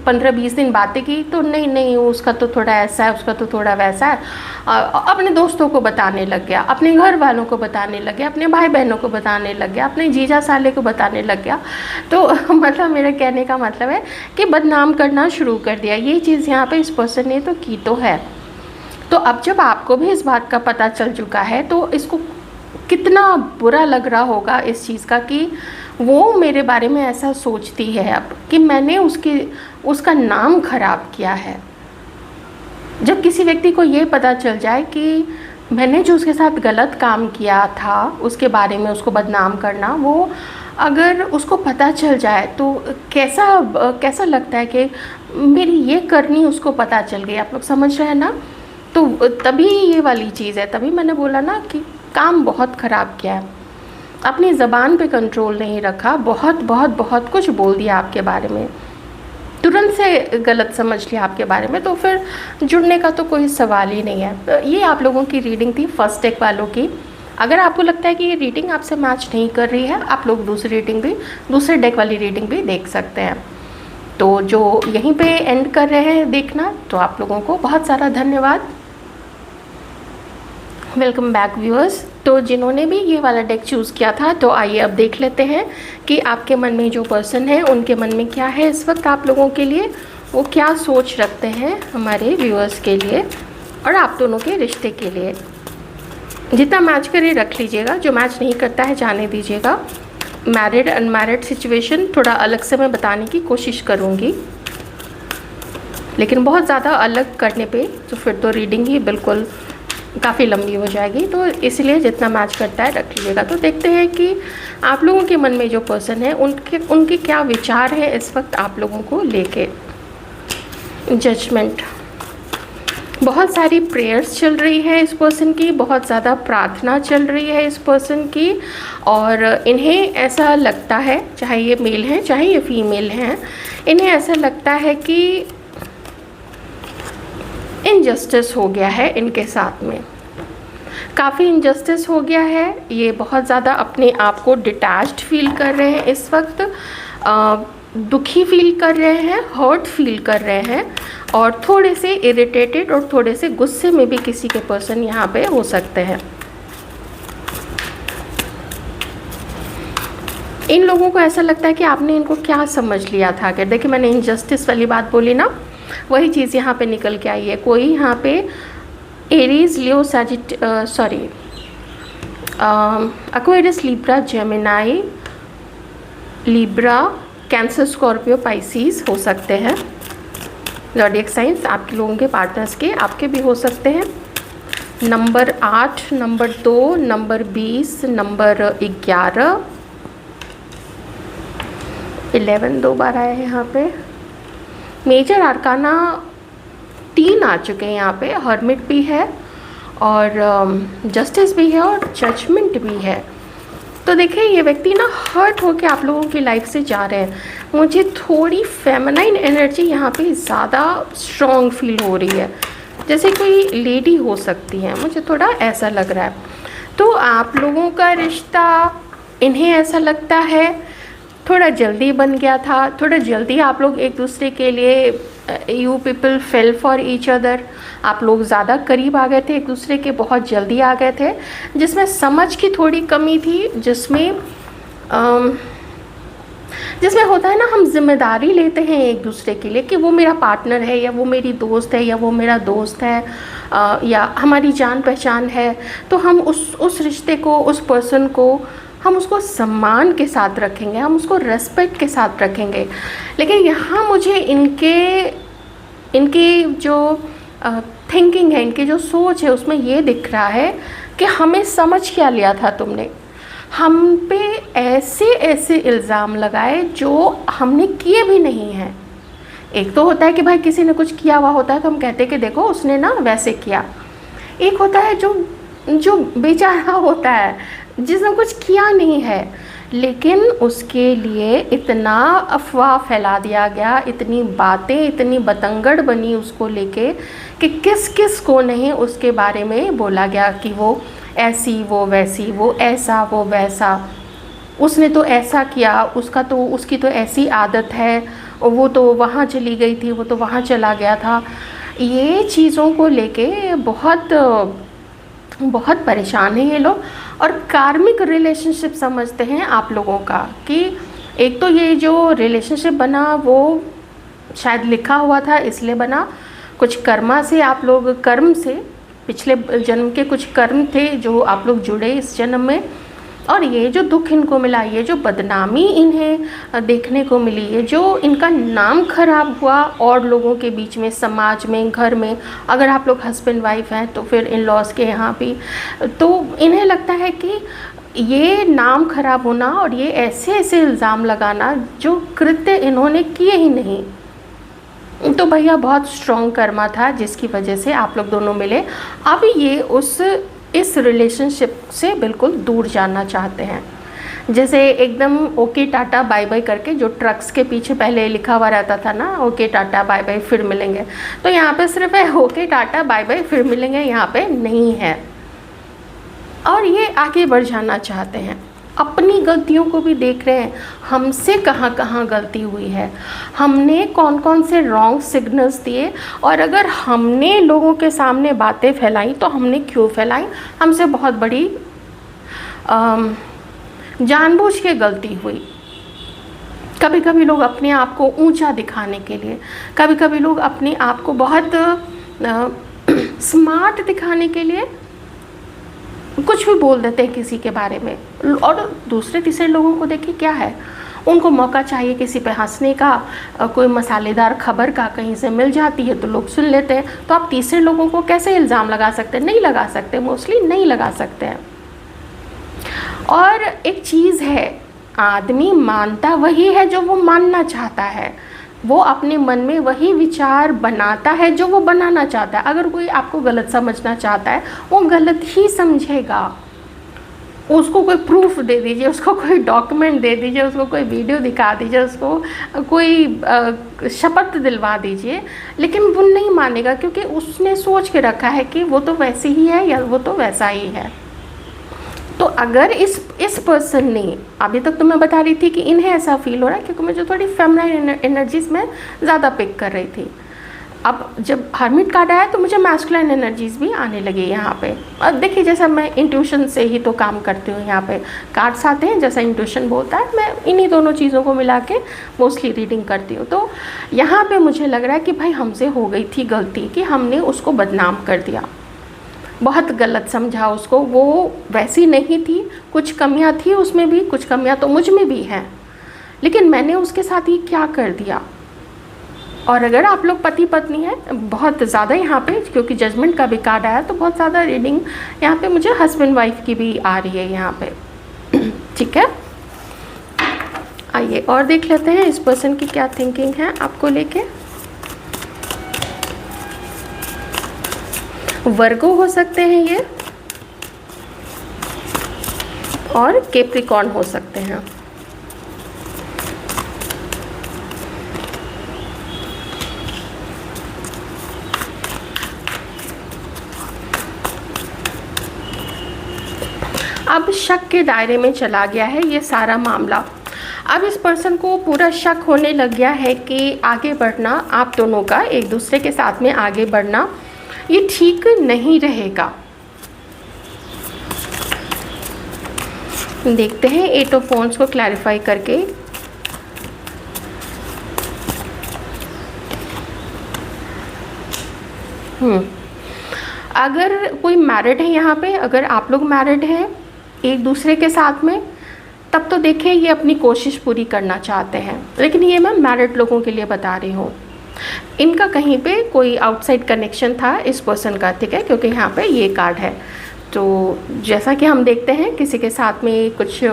15-20 दिन बातें की तो नहीं नहीं उसका तो थोड़ा ऐसा है, उसका तो थोड़ा वैसा है, अपने दोस्तों को बताने लग गया, अपने घर वालों को बताने लग गया, अपने भाई बहनों को बताने लग गया, अपने जीजा साले को बताने लग गया। तो मतलब मेरे कहने का मतलब है कि बदनाम करना शुरू कर दिया। ये चीज़ यहाँ पे इस पर्सन ने तो की तो है। तो अब जब आपको भी इस बात का पता चल चुका है तो इसको कितना बुरा लग रहा होगा इस चीज़ का कि वो मेरे बारे में ऐसा सोचती है अब कि मैंने उसका नाम खराब किया है। जब किसी व्यक्ति को ये पता चल जाए कि मैंने जो उसके साथ गलत काम किया था उसके बारे में उसको बदनाम करना, वो अगर उसको पता चल जाए तो कैसा लगता है कि मेरी ये करनी उसको पता चल गई। आप लोग समझ रहे हैं ना? तो तभी ये वाली चीज़ है, तभी मैंने बोला ना कि काम बहुत ख़राब किया है। अपनी ज़बान पे कंट्रोल नहीं रखा, बहुत बहुत बहुत कुछ बोल दिया आपके बारे में, तुरंत से गलत समझ लिया आपके बारे में, तो फिर जुड़ने का तो कोई सवाल ही नहीं है। ये आप लोगों की रीडिंग थी फर्स्ट डेक वालों की। अगर आपको लगता है कि ये रीडिंग आपसे मैच नहीं कर रही है, आप लोग दूसरे डेक वाली रीडिंग भी देख सकते हैं। तो जो यहीं पे एंड कर रहे हैं देखना, तो आप लोगों को बहुत सारा धन्यवाद। Welcome back viewers. तो जिन्होंने भी ये वाला डेक चूज़ किया था, तो आइए अब देख लेते हैं कि आपके मन में जो पर्सन है उनके मन में क्या है इस वक्त आप लोगों के लिए, वो क्या सोच रखते हैं हमारे व्यूअर्स के लिए और आप दोनों के रिश्ते के लिए। जितना मैच करे रख लीजिएगा, जो मैच नहीं करता है जाने दीजिएगा। मैरिड अनमैरिड सिचुएशन थोड़ा अलग से मैं बताने की कोशिश करूँगी, लेकिन बहुत ज़्यादा अलग करने पे तो फिर तो रीडिंग ही बिल्कुल काफ़ी लंबी हो जाएगी, तो इसलिए जितना मैच करता है रख लीजिएगा। तो देखते हैं कि आप लोगों के मन में जो पर्सन है उनके क्या विचार है इस वक्त आप लोगों को लेके। जजमेंट, बहुत सारी प्रेयर्स चल रही है इस पर्सन की, बहुत ज़्यादा प्रार्थना चल रही है इस पर्सन की, और इन्हें ऐसा लगता है, चाहे ये मेल हैं चाहे ये फीमेल हैं, इन्हें ऐसा लगता है कि इनजस्टिस हो गया है इनके साथ में, काफ़ी इनजस्टिस हो गया है। ये बहुत ज़्यादा अपने आप को डिटैच्ड फील कर रहे हैं इस वक्त, दुखी फील कर रहे हैं, हर्ट फील कर रहे हैं, और थोड़े से इरिटेटेड और थोड़े से गुस्से में भी किसी के पर्सन यहाँ पे हो सकते हैं। इन लोगों को ऐसा लगता है कि आपने इनको क्या समझ लिया था। अगर देखिए मैंने इनजस्टिस वाली बात बोली ना, वही चीज़ यहाँ पे निकल के आई है। कोई यहाँ पे Aries, Leo, Aquarius, Libra, Gemini, Libra, Cancer, Scorpio, Pisces हो सकते हैं। ज़ोडिएक साइंस आपके लोगों के पार्टनर्स के, आपके भी हो सकते हैं। नंबर 8, नंबर 2, नंबर 20, नंबर 11, 11 दो बार आए हैं यहाँ पे। मेजर आर्काना 3 आ चुके हैं यहाँ पे, हर्मिट भी है और जस्टिस भी है और जजमेंट भी है। तो देखिए ये व्यक्ति ना हर्ट होके आप लोगों की लाइफ से जा रहे हैं। मुझे थोड़ी फेमिनाइन एनर्जी यहाँ पे ज़्यादा स्ट्रॉन्ग फील हो रही है, जैसे कोई लेडी हो सकती है, मुझे थोड़ा ऐसा लग रहा है। तो आप लोगों का रिश्ता, इन्हें ऐसा लगता है थोड़ा जल्दी बन गया था, थोड़ा जल्दी आप लोग एक दूसरे के लिए, you people fail for each other, आप लोग ज़्यादा करीब आ गए थे एक दूसरे के, बहुत जल्दी आ गए थे, जिसमें समझ की थोड़ी कमी थी, जिसमें होता है ना, हम जिम्मेदारी लेते हैं एक दूसरे के लिए कि वो मेरा पार्टनर है या वो मेरी दोस्त है या वो मेरा दोस्त है, या हमारी जान पहचान है, तो हम उस रिश्ते को, उस पर्सन को हम उसको सम्मान के साथ रखेंगे, हम उसको रेस्पेक्ट के साथ रखेंगे। लेकिन यहाँ मुझे इनकी जो थिंकिंग है, इनकी जो सोच है, उसमें ये दिख रहा है कि हमें समझ क्या लिया था तुमने, हम पे ऐसे ऐसे इल्ज़ाम लगाए जो हमने किए भी नहीं हैं। एक तो होता है कि भाई किसी ने कुछ किया हुआ होता है तो हम कहते हैं कि देखो उसने ना वैसे किया। एक होता है जो बेचारा होता है, जिसने कुछ किया नहीं है, लेकिन उसके लिए इतना अफवाह फैला दिया गया, इतनी बातें, इतनी बतंगड़ बनी उसको लेके कि किस किस को नहीं उसके बारे में बोला गया कि वो ऐसी, वो वैसी, वो ऐसा, वो वैसा। उसने तो ऐसा किया, उसकी तो ऐसी आदत है, वो तो वहाँ चली गई थी, वो तो वहाँ चला गया था। ये चीज़ों को लेके बहुत बहुत परेशान हैं ये लोग। और कार्मिक रिलेशनशिप समझते हैं आप लोगों का कि एक तो ये जो रिलेशनशिप बना वो शायद लिखा हुआ था इसलिए बना, कुछ कर्मा से आप लोग, कर्म से, पिछले जन्म के कुछ कर्म थे जो आप लोग जुड़े इस जन्म में, और ये जो दुख इनको मिला, ये जो बदनामी इन्हें देखने को मिली, ये जो इनका नाम खराब हुआ और लोगों के बीच में, समाज में, घर में, अगर आप लोग हस्बैंड वाइफ हैं तो फिर इन लॉज के यहाँ भी, तो इन्हें लगता है कि ये नाम खराब होना और ये ऐसे ऐसे इल्ज़ाम लगाना जो कृत्य इन्होंने किए ही नहीं, तो भैया बहुत स्ट्रॉन्ग कर्मा था जिसकी वजह से आप लोग दोनों मिले। अब ये इस रिलेशनशिप से बिल्कुल दूर जाना चाहते हैं। जैसे एकदम ओके टाटा बाय बाय करके, जो ट्रक्स के पीछे पहले लिखा हुआ रहता था ना, ओके टाटा बाय बाय फिर मिलेंगे, तो यहाँ पे सिर्फ है ओके टाटा बाय बाय फिर मिलेंगे, यहाँ पे नहीं है। और ये आगे बढ़ जाना चाहते हैं, अपनी गलतियों को भी देख रहे हैं, हमसे कहाँ कहाँ गलती हुई है, हमने कौन कौन से रॉन्ग सिग्नल्स दिए, और अगर हमने लोगों के सामने बातें फैलाई तो हमने क्यों फैलाई, हमसे बहुत बड़ी जानबूझ के गलती हुई। कभी कभी लोग अपने आप को ऊंचा दिखाने के लिए, कभी कभी लोग अपने आप को बहुत स्मार्ट दिखाने के लिए कुछ भी बोल देते हैं किसी के बारे में, और दूसरे तीसरे लोगों को देखिए क्या है, उनको मौका चाहिए किसी पे हंसने का, कोई मसालेदार खबर का कहीं से मिल जाती है तो लोग सुन लेते हैं। तो आप तीसरे लोगों को कैसे इल्ज़ाम लगा सकते हैं? नहीं लगा सकते, मोस्टली नहीं लगा सकते हैं। और एक चीज़ है, आदमी मानता वही है जो वो मानना चाहता है, वो अपने मन में वही विचार बनाता है जो वो बनाना चाहता है। अगर कोई आपको गलत समझना चाहता है वो गलत ही समझेगा, उसको कोई प्रूफ दे दीजिए, उसको कोई डॉक्यूमेंट दे दीजिए, उसको कोई वीडियो दिखा दीजिए, उसको कोई शपथ दिलवा दीजिए, लेकिन वो नहीं मानेगा, क्योंकि उसने सोच के रखा है कि वो तो वैसे ही है या वो तो वैसा ही है। तो अगर इस पर्सन ने, अभी तक तो मैं बता रही थी कि इन्हें ऐसा फील हो रहा है क्योंकि मुझे थोड़ी फेमिनाइन एनर्जीज में ज़्यादा पिक कर रही थी। अब जब हर्मिट कार्ड आया तो मुझे मैस्कुलाइन एनर्जीज भी आने लगी यहाँ पे। अब देखिए, जैसा मैं इंट्यूशन से ही तो काम करती हूँ, यहाँ पे कार्ड्स आते हैं, जैसा इंट्यूशन बोलता है, मैं इन्हीं दोनों चीज़ों को मिला के मोस्टली रीडिंग करती हूँ। तो यहाँ पे मुझे लग रहा है कि भाई हमसे हो गई थी गलती कि हमने उसको बदनाम कर दिया, बहुत गलत समझा उसको, वो वैसी नहीं थी, कुछ कमियां थी उसमें भी, कुछ कमियां तो मुझ में भी हैं, लेकिन मैंने उसके साथ ही क्या कर दिया। और अगर आप लोग पति पत्नी हैं, बहुत ज़्यादा यहाँ पे, क्योंकि जजमेंट का भी कार्ड आया तो बहुत ज़्यादा रीडिंग यहाँ पे मुझे हस्बैंड वाइफ की भी आ रही है यहाँ पे। ठीक है, आइए और देख लेते हैं इस पर्सन की क्या थिंकिंग है आपको लेके। वर्गो हो सकते हैं ये, और कैप्रिकॉर्न हो सकते हैं। अब शक के दायरे में चला गया है ये सारा मामला। अब इस पर्सन को पूरा शक होने लग गया है कि आगे बढ़ना, आप दोनों का एक दूसरे के साथ में आगे बढ़ना ये ठीक नहीं रहेगा। देखते हैं 8 ऑफ वॉन्ड्स को क्लैरिफाई करके। अगर कोई मैरिड है यहाँ पे, अगर आप लोग मैरिड हैं एक दूसरे के साथ में, तब तो देखें ये अपनी कोशिश पूरी करना चाहते हैं, लेकिन ये मैं मैरिड लोगों के लिए बता रही हूँ। इनका कहीं पे कोई आउटसाइड कनेक्शन था इस पर्सन का, ठीक है, क्योंकि यहाँ पे ये कार्ड है। तो जैसा कि हम देखते हैं किसी के साथ में कुछ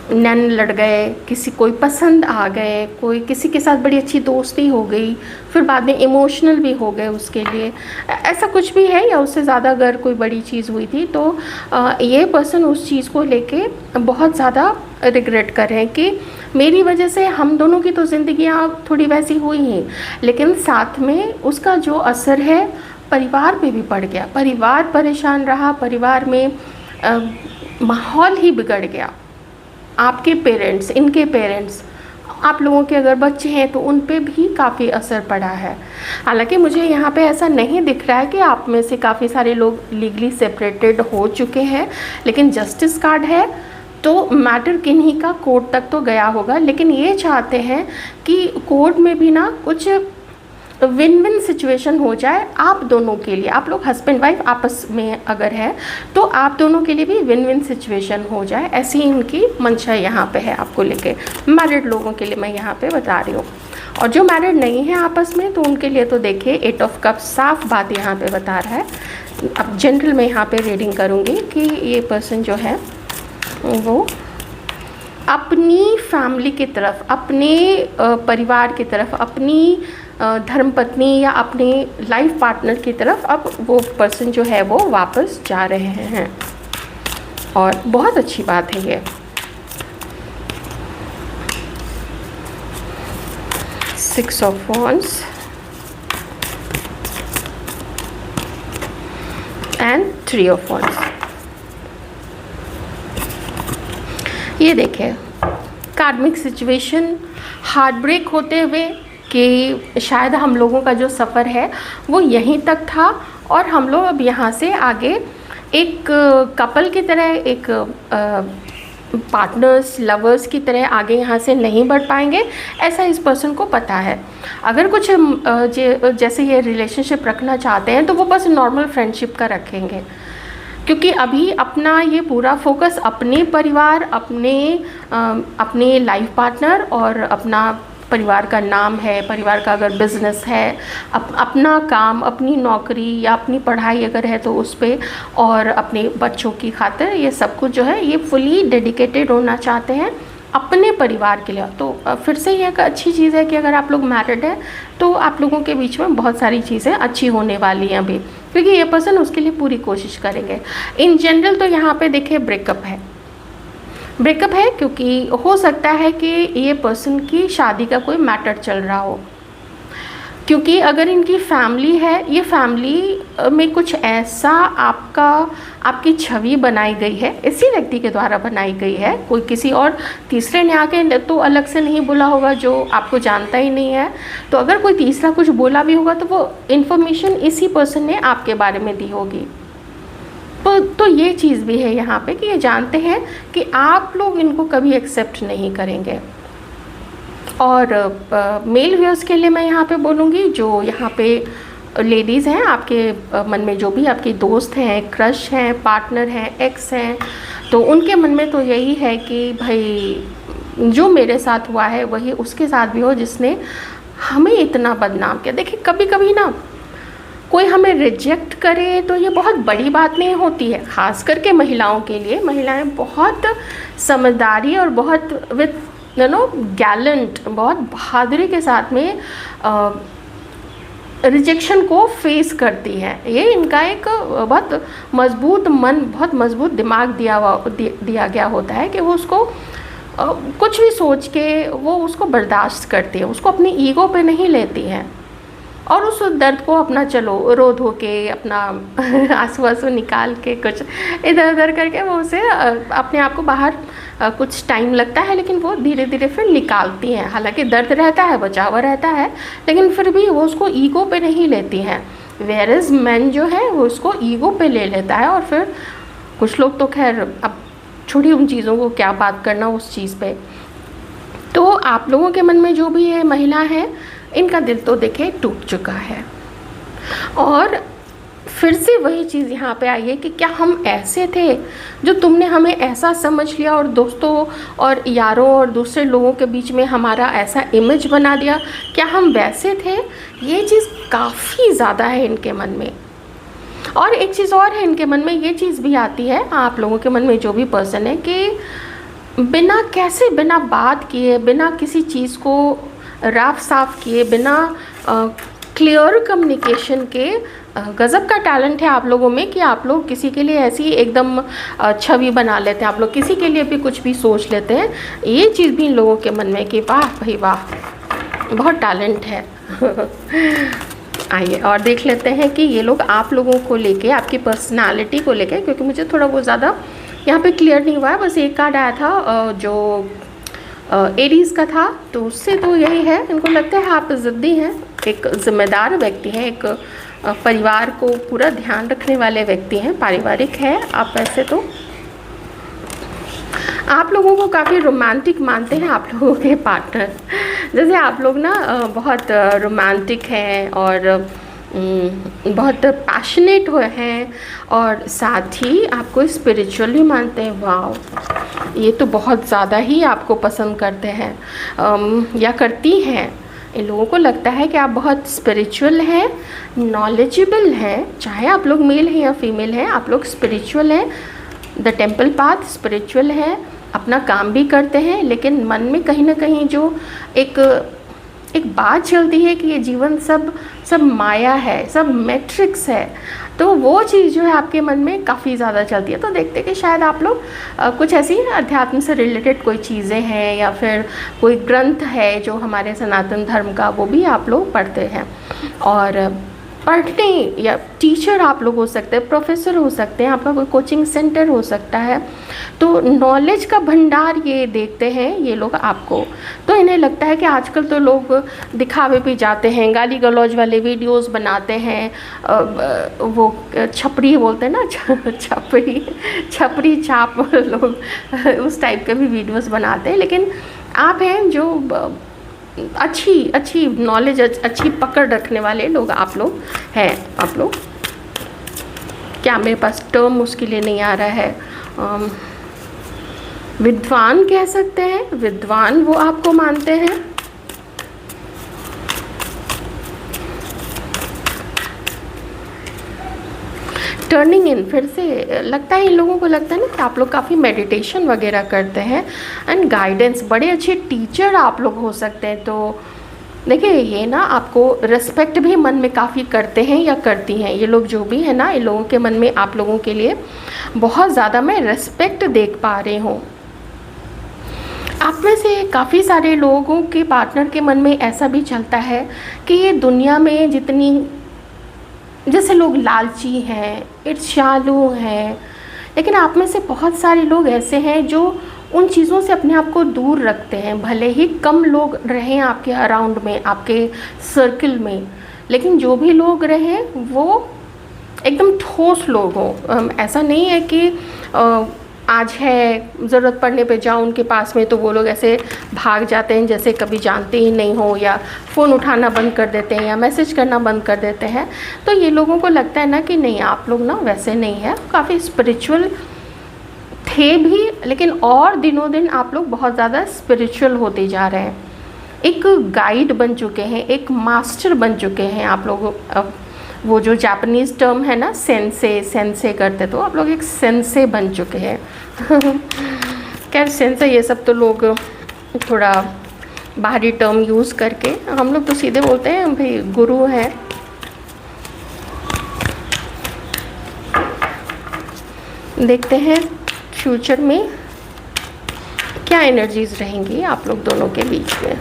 नैन लड़ गए, कोई पसंद आ गए, कोई किसी के साथ बड़ी अच्छी दोस्ती हो गई, फिर बाद में इमोशनल भी हो गए उसके लिए, ऐसा कुछ भी है, या उससे ज़्यादा अगर कोई बड़ी चीज़ हुई थी तो ये पर्सन उस चीज़ को लेके बहुत ज़्यादा रिग्रेट कर रहे हैं कि मेरी वजह से हम दोनों की तो ज़िंदगियाँ थोड़ी वैसी हुई हैं, लेकिन साथ में उसका जो असर है परिवार पे भी पड़ गया, परिवार परेशान रहा, परिवार में माहौल ही बिगड़ गया। आपके पेरेंट्स, इनके पेरेंट्स, आप लोगों के अगर बच्चे हैं तो उन पे भी काफ़ी असर पड़ा है। हालांकि मुझे यहाँ पे ऐसा नहीं दिख रहा है कि आप में से काफ़ी सारे लोग लीगली सेपरेटेड हो चुके हैं, लेकिन जस्टिस कार्ड है तो मैटर किन्हीं का कोर्ट तक तो गया होगा। लेकिन ये चाहते हैं कि कोर्ट में भी ना कुछ विन विन सिचुएशन हो जाए आप दोनों के लिए। आप लोग हस्बैंड वाइफ आपस में अगर है तो आप दोनों के लिए भी विन विन सिचुएशन हो जाए, ऐसी इनकी मंशा यहाँ पे है आपको लेके। मैरिड लोगों के लिए मैं यहाँ पे बता रही हूँ, और जो मैरिड नहीं है आपस में तो उनके लिए तो देखिए 8 ऑफ कप साफ बात यहाँ पे बता रहा है। अब जनरल में यहाँ पे रीडिंग करूँगी कि ये पर्सन जो है वो अपनी फैमिली की तरफ, अपने परिवार की तरफ, अपनी धर्मपत्नी या अपने लाइफ पार्टनर की तरफ अब वो पर्सन जो है वो वापस जा रहे हैं, और बहुत अच्छी बात है ये। Six of wands and 3 of wands. ये देखिए कार्मिक सिचुएशन, हार्ट ब्रेक होते हुए कि शायद हम लोगों का जो सफ़र है वो यहीं तक था और हम लोग अब यहाँ से आगे एक कपल की तरह, एक पार्टनर्स, लवर्स की तरह आगे यहाँ से नहीं बढ़ पाएंगे, ऐसा इस पर्सन को पता है। अगर कुछ जैसे ये रिलेशनशिप रखना चाहते हैं तो वो बस नॉर्मल फ्रेंडशिप का रखेंगे, क्योंकि अभी अपना ये पूरा फोकस अपने परिवार, अपने लाइफ पार्टनर और अपना परिवार का नाम है, परिवार का अगर बिज़नेस है, अपना काम, अपनी नौकरी या अपनी पढ़ाई अगर है तो उस पर, और अपने बच्चों की खातिर ये सब कुछ जो है ये फुली डेडिकेटेड होना चाहते हैं अपने परिवार के लिए। तो फिर से ये एक अच्छी चीज़ है कि अगर आप लोग मैरिड हैं तो आप लोगों के बीच में बहुत सारी चीज़ें अच्छी होने वाली हैं अभी, क्योंकि ये पर्सन उसके लिए पूरी कोशिश करेंगे। इन जनरल तो यहाँ पे देखिए ब्रेकअप है, ब्रेकअप है क्योंकि हो सकता है कि ये पर्सन की शादी का कोई मैटर चल रहा हो, क्योंकि अगर इनकी फैमिली है, ये फैमिली में कुछ ऐसा आपकी छवि बनाई गई है, इसी व्यक्ति के द्वारा बनाई गई है, कोई किसी और तीसरे ने आके तो अलग से नहीं बोला होगा जो आपको जानता ही नहीं है। तो अगर कोई तीसरा कुछ बोला भी होगा तो वो इन्फॉर्मेशन इसी पर्सन ने आपके बारे में दी होगी। तो ये चीज़ भी है यहाँ पे कि ये जानते हैं कि आप लोग इनको कभी एक्सेप्ट नहीं करेंगे। और मेल व्यूअर्स के लिए मैं यहाँ पे बोलूँगी, जो यहाँ पे लेडीज़ हैं, आपके मन में जो भी आपकी दोस्त हैं, क्रश हैं, पार्टनर हैं, एक्स हैं, तो उनके मन में तो यही है कि भाई जो मेरे साथ हुआ है वही उसके साथ भी हो जिसने हमें इतना बदनाम किया। देखिए कभी कभी ना कोई हमें रिजेक्ट करे तो ये बहुत बड़ी बात नहीं होती है, ख़ास करके महिलाओं के लिए। महिलाएं बहुत समझदारी और बहुत विद गैलेंट, बहुत बहादुरी के साथ में रिजेक्शन को फेस करती हैं। ये इनका एक बहुत मजबूत मन, बहुत मजबूत दिमाग दिया गया होता है कि वो उसको कुछ भी सोच के वो उसको बर्दाश्त करती है, उसको अपनी ईगो पे नहीं लेती हैं, और उस दर्द को अपना चलो रो धो के अपना आंसू निकाल के कुछ इधर उधर करके वो उसे अपने आप को बाहर कुछ टाइम लगता है लेकिन वो धीरे धीरे फिर निकालती हैं। हालांकि दर्द रहता है, बचा हुआ रहता है, लेकिन फिर भी वो उसको ईगो पे नहीं लेती हैं। वेयरएज मैन जो है वो उसको ईगो पे ले लेता है, और फिर कुछ लोग तो खैर अब छोड़िए उन चीज़ों को, क्या बात करना उस चीज़ पे। तो आप लोगों के मन में जो भी ये महिला है, इनका दिल तो देखे टूट चुका है, और फिर से वही चीज़ यहाँ पे आई है कि क्या हम ऐसे थे जो तुमने हमें ऐसा समझ लिया और दोस्तों और यारों और दूसरे लोगों के बीच में हमारा ऐसा इमेज बना दिया, क्या हम वैसे थे? ये चीज़ काफ़ी ज़्यादा है इनके मन में। और एक चीज़ और है, इनके मन में ये चीज़ भी आती है, आप लोगों के मन में जो भी पर्सन है, कि बिना बात किए, बिना किसी चीज़ को राफ साफ किए, बिना क्लियर कम्युनिकेशन के, गज़ब का टैलेंट है आप लोगों में कि आप लोग किसी के लिए ऐसी एकदम छवि बना लेते हैं, आप लोग किसी के लिए भी कुछ भी सोच लेते हैं। ये चीज़ भी इन लोगों के मन में कि वाह भाई वाह, बहुत टैलेंट है। आइए और देख लेते हैं कि ये लोग आप लोगों को लेके, आपकी पर्सनालिटी को लेके, क्योंकि मुझे थोड़ा वो ज़्यादा यहाँ पे क्लियर नहीं हुआ है, बस एक कार्ड आया था जो एरीज का था, तो उससे तो यही है, इनको लगता है आप ज़िद्दी हैं, एक जिम्मेदार व्यक्ति हैं, एक परिवार को पूरा ध्यान रखने वाले व्यक्ति हैं, पारिवारिक है आप वैसे तो। आप लोगों को काफ़ी रोमांटिक मानते हैं आप लोगों के पार्टनर, जैसे आप लोग ना बहुत रोमांटिक हैं और बहुत पैशनेट हुए हैं, और साथ ही आपको स्पिरिचुअली मानते हैं। वाह, ये तो बहुत ज़्यादा ही आपको पसंद करते हैं या करती हैं। इन लोगों को लगता है कि आप बहुत स्पिरिचुअल हैं, नॉलेजेबल हैं, चाहे आप लोग मेल हैं या फीमेल हैं, आप लोग स्पिरिचुअल हैं, द टेम्पल पाथ स्पिरिचुअल है, अपना काम भी करते हैं, लेकिन मन में कहीं ना कहीं जो एक बात चलती है कि ये जीवन सब माया है, सब मैट्रिक्स है, तो वो चीज़ जो है आपके मन में काफ़ी ज़्यादा चलती है। तो देखते हैं कि शायद आप लोग कुछ ऐसी अध्यात्म से रिलेटेड कोई चीज़ें हैं या फिर कोई ग्रंथ है जो हमारे सनातन धर्म का, वो भी आप लोग पढ़ते हैं। और पढ़ने या टीचर आप लोग हो सकते हैं, प्रोफेसर हो सकते हैं, आपका कोई कोचिंग सेंटर हो सकता है, तो नॉलेज का भंडार ये देखते हैं ये लोग आपको। तो इन्हें लगता है कि आजकल तो लोग दिखावे पे जाते हैं, गाली गलौज वाले वीडियोस बनाते हैं, वो छपरी बोलते हैं ना, छपरी छाप लोग उस टाइप के भी वीडियोस बनाते हैं, लेकिन आप हैं जो अच्छी नॉलेज, अच्छी पकड़ रखने वाले लोग आप लोग हैं। आप लोग क्या, मेरे पास टर्म उसके लिए नहीं आ रहा है, विद्वान कह सकते हैं, विद्वान वो आपको मानते हैं। टर्निंग इन, फिर से लगता है इन लोगों को लगता है ना कि आप लोग काफ़ी मेडिटेशन वगैरह करते हैं एंड गाइडेंस, बड़े अच्छे टीचर आप लोग हो सकते हैं। तो देखिए ये ना आपको रिस्पेक्ट भी मन में काफ़ी करते हैं या करती हैं, ये लोग जो भी है ना, इन लोगों के मन में आप लोगों के लिए बहुत ज़्यादा मैं रिस्पेक्ट देख पा रही हूँ। आप में से काफ़ी सारे लोगों के पार्टनर के मन में ऐसा भी चलता है कि ये दुनिया में जितनी, जैसे लोग लालची हैं, ईर्ष्यालु हैं, लेकिन आप में से बहुत सारे लोग ऐसे हैं जो उन चीज़ों से अपने आप को दूर रखते हैं, भले ही कम लोग रहें आपके अराउंड में, आपके सर्कल में, लेकिन जो भी लोग रहें वो एकदम ठोस लोग हों। ऐसा नहीं है कि आज है ज़रूरत पड़ने पे जाओ उनके पास में तो वो लोग ऐसे भाग जाते हैं जैसे कभी जानते ही नहीं हो, या फ़ोन उठाना बंद कर देते हैं या मैसेज करना बंद कर देते हैं। तो ये लोगों को लगता है ना कि नहीं, आप लोग ना वैसे नहीं है, काफ़ी स्पिरिचुअल थे भी, लेकिन और दिनों दिन आप लोग बहुत ज़्यादा स्पिरिचुअल होते जा रहे हैं, एक गाइड बन चुके हैं, एक मास्टर बन चुके हैं आप लोग। वो जो जापानीज़ टर्म है ना, सेंसे करते, तो आप लोग एक सेंसे बन चुके हैं। खैर सेंसे ये सब तो लोग थोड़ा बाहरी टर्म यूज़ करके, हम लोग तो सीधे बोलते हैं भाई गुरु हैं। देखते हैं फ्यूचर में क्या एनर्जीज रहेंगी आप लोग दोनों के बीच में।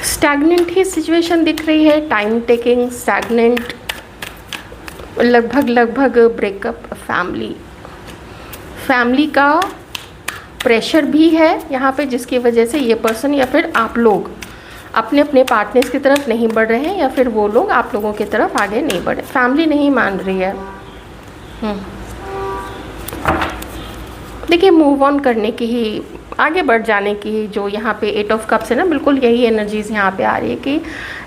स्टैग्नेंट ही सिचुएशन दिख रही है, टाइम टेकिंग, स्टैग्नेंट, लगभग ब्रेकअप, फैमिली का प्रेशर भी है यहाँ पे, जिसकी वजह से ये पर्सन या फिर आप लोग अपने अपने पार्टनर्स की तरफ नहीं बढ़ रहे हैं, या फिर वो लोग आप लोगों की तरफ आगे नहीं बढ़े, फैमिली नहीं मान रही है। देखिए मूव ऑन करने की ही, आगे बढ़ जाने की, जो यहाँ पे 8 ऑफ कप्स है ना, बिल्कुल यही एनर्जीज़ यहाँ पे आ रही है कि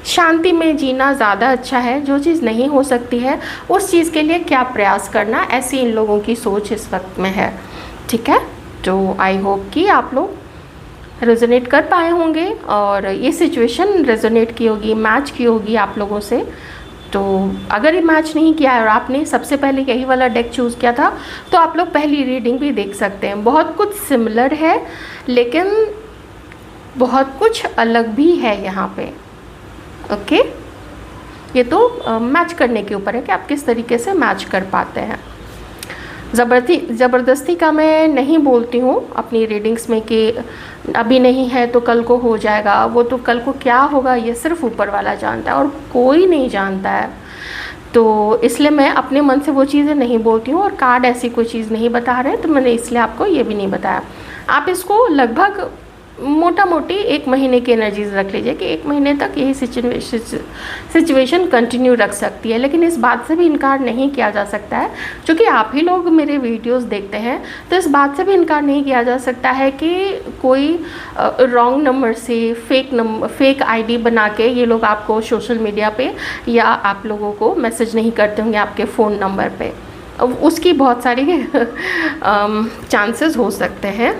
शांति में जीना ज़्यादा अच्छा है, जो चीज़ नहीं हो सकती है उस चीज़ के लिए क्या प्रयास करना, ऐसी इन लोगों की सोच इस वक्त में है। ठीक है, तो आई होप कि आप लोग रेजोनेट कर पाए होंगे और ये सिचुएशन रेजोनेट की होगी, मैच की होगी आप लोगों से। तो अगर ये मैच नहीं किया है और आपने सबसे पहले यही वाला डेक चूज़ किया था, तो आप लोग पहली रीडिंग भी देख सकते हैं। बहुत कुछ सिमिलर है लेकिन बहुत कुछ अलग भी है यहाँ पे। ओके, ये तो मैच करने के ऊपर है कि आप किस तरीके से मैच कर पाते हैं। ज़बरदस्ती का मैं नहीं बोलती हूँ अपनी रीडिंग्स में कि अभी नहीं है तो कल को हो जाएगा, वो तो कल को क्या होगा ये सिर्फ ऊपर वाला जानता है और कोई नहीं जानता है। तो इसलिए मैं अपने मन से वो चीज़ें नहीं बोलती हूँ, और कार्ड ऐसी कोई चीज़ नहीं बता रहे, तो मैंने इसलिए आपको ये भी नहीं बताया। आप इसको लगभग मोटा मोटी 1 महीने की एनर्जीज रख लीजिए कि 1 महीने तक यही सिचुएशन कंटिन्यू रख सकती है। लेकिन इस बात से भी इनकार नहीं किया जा सकता है, क्योंकि आप ही लोग मेरे वीडियोस देखते हैं, तो इस बात से भी इनकार नहीं किया जा सकता है कि कोई रॉन्ग नंबर से फेक आईडी बना के ये लोग आपको सोशल मीडिया पे या आप लोगों को मैसेज नहीं करते होंगे आपके फ़ोन नंबर पे। उसकी बहुत सारी चांसेस हो सकते हैं,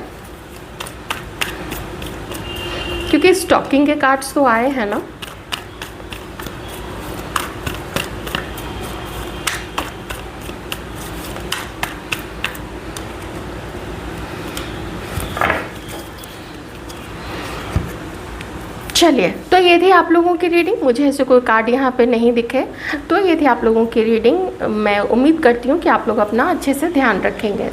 क्योंकि स्टॉकिंग के कार्ड्स तो आए हैं ना। चलिए, तो ये थी आप लोगों की रीडिंग। मुझे ऐसे कोई कार्ड यहाँ पे नहीं दिखे, तो ये थी आप लोगों की रीडिंग। मैं उम्मीद करती हूँ कि आप लोग अपना अच्छे से ध्यान रखेंगे।